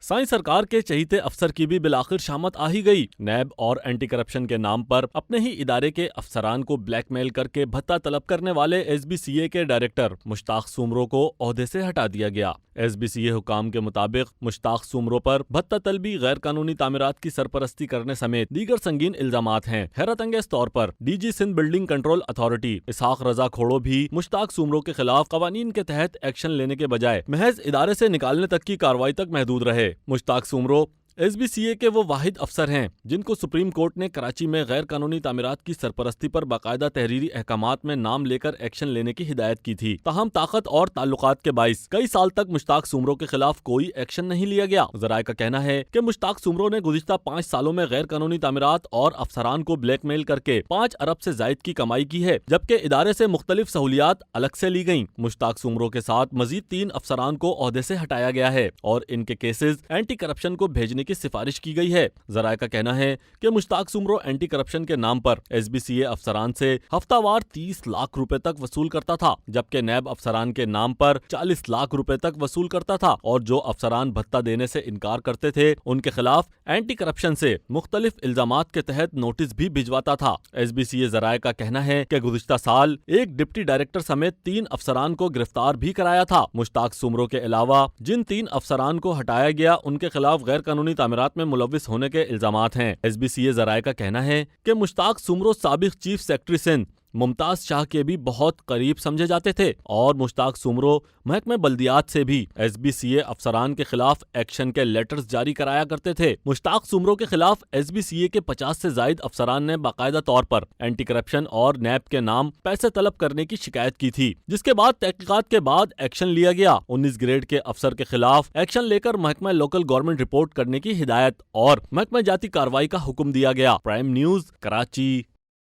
साईं सरकार के चहीते अफसर की भी बिलाखिर शामत आ ही गई। नैब और एंटी करप्शन के नाम पर अपने ही इदारे के अफसरान को ब्लैकमेल करके भत्ता तलब करने वाले एसबीसीए के डायरेक्टर मुश्ताक सुमरो को ओहदे से हटा दिया गया। एसबीसीए हुकाम के मुताबिक मुश्ताक सुमरो पर भत्ता तलबी, गैर कानूनी तामीरात की सरपरस्ती करने समेत दीगर संगीन इल्जामात हैं। हैरत अंगेज तौर पर DG Sindh building control authority Ishaq Raza Khoro भी मुश्ताक सुमरो के खिलाफ कवानीन के तहत एक्शन लेने के बजाय महज इदारे से निकालने तक की कार्रवाई तक महदूद रहे। मुश्ताक सुमरो एसबीसीए के वो वाहिद अफसर हैं जिनको सुप्रीम कोर्ट ने कराची में गैर कानूनी तामीरात की सरपरस्ती पर बाकायदा तहरीरी अहकामात में नाम लेकर एक्शन लेने की हिदायत की थी। ताहम ताकत और ताल्लुकात के बाइस कई साल तक मुश्ताक सुमरो के खिलाफ कोई एक्शन नहीं लिया गया। ज़राए का कहना है कि मुश्ताक सुमरो ने गुज़िश्ता 5 सालों में गैर कानूनी तामीरात और अफसरान को ब्लैकमेल करके 5 अरब से जायद की कमाई की है, जबकि इदारे से मुख्तलिफ सहूलियात अलग से ली गयी। मुश्ताक सुमरो के साथ मजीद 3 अफसरान को ओहदे से हटाया गया है और इनके केसेस एंटी करप्शन को भेजने की सिफारिश की गई है। ज़राए का कहना है कि मुश्ताक सुमरो एंटी करप्शन के नाम पर एसबीसीए अफसरान से हफ्तावार 30 लाख रुपए तक वसूल करता था, जबकि नैब अफसरान के नाम पर 40 लाख रुपए तक वसूल करता था और जो अफसरान भत्ता देने से इनकार करते थे उनके खिलाफ एंटी करप्शन से मुख्तलिफ इल्जामात के तहत नोटिस भी भिजवाता था। एसबीसीए ज़राए का कहना है कि गुज़िश्ता साल एक डिप्टी डायरेक्टर समेत 3 अफसरान को गिरफ्तार भी कराया था। मुश्ताक सुमरो के अलावा जिन 3 अफसरान को हटाया गया उनके खिलाफ गैर कानूनी तामीरात में मुलव्विस होने के इल्जामात हैं। एसबीसीए ज़राए का कहना है कि मुश्ताक सुमरो साबिक चीफ सेक्रेटरी सिंध मुमताज शाह के भी बहुत करीब समझे जाते थे और मुश्ताक सुमरो महकमे बल्दियात से भी एसबीसीए अफसरान के खिलाफ एक्शन के लेटर्स जारी कराया करते थे। मुश्ताक सुमरो के खिलाफ एसबीसीए के 50 से जायद अफसरान ने बाकायदा तौर पर एंटी करप्शन और नैब के नाम पैसे तलब करने की शिकायत की थी, जिसके बाद तहकीकात के बाद एक्शन लिया गया। 19 ग्रेड के अफसर के खिलाफ एक्शन लेकर महकमा लोकल गवर्नमेंट रिपोर्ट करने की हिदायत और महकमा जाती कार्रवाई का हुक्म दिया गया। Prime news, Karachi.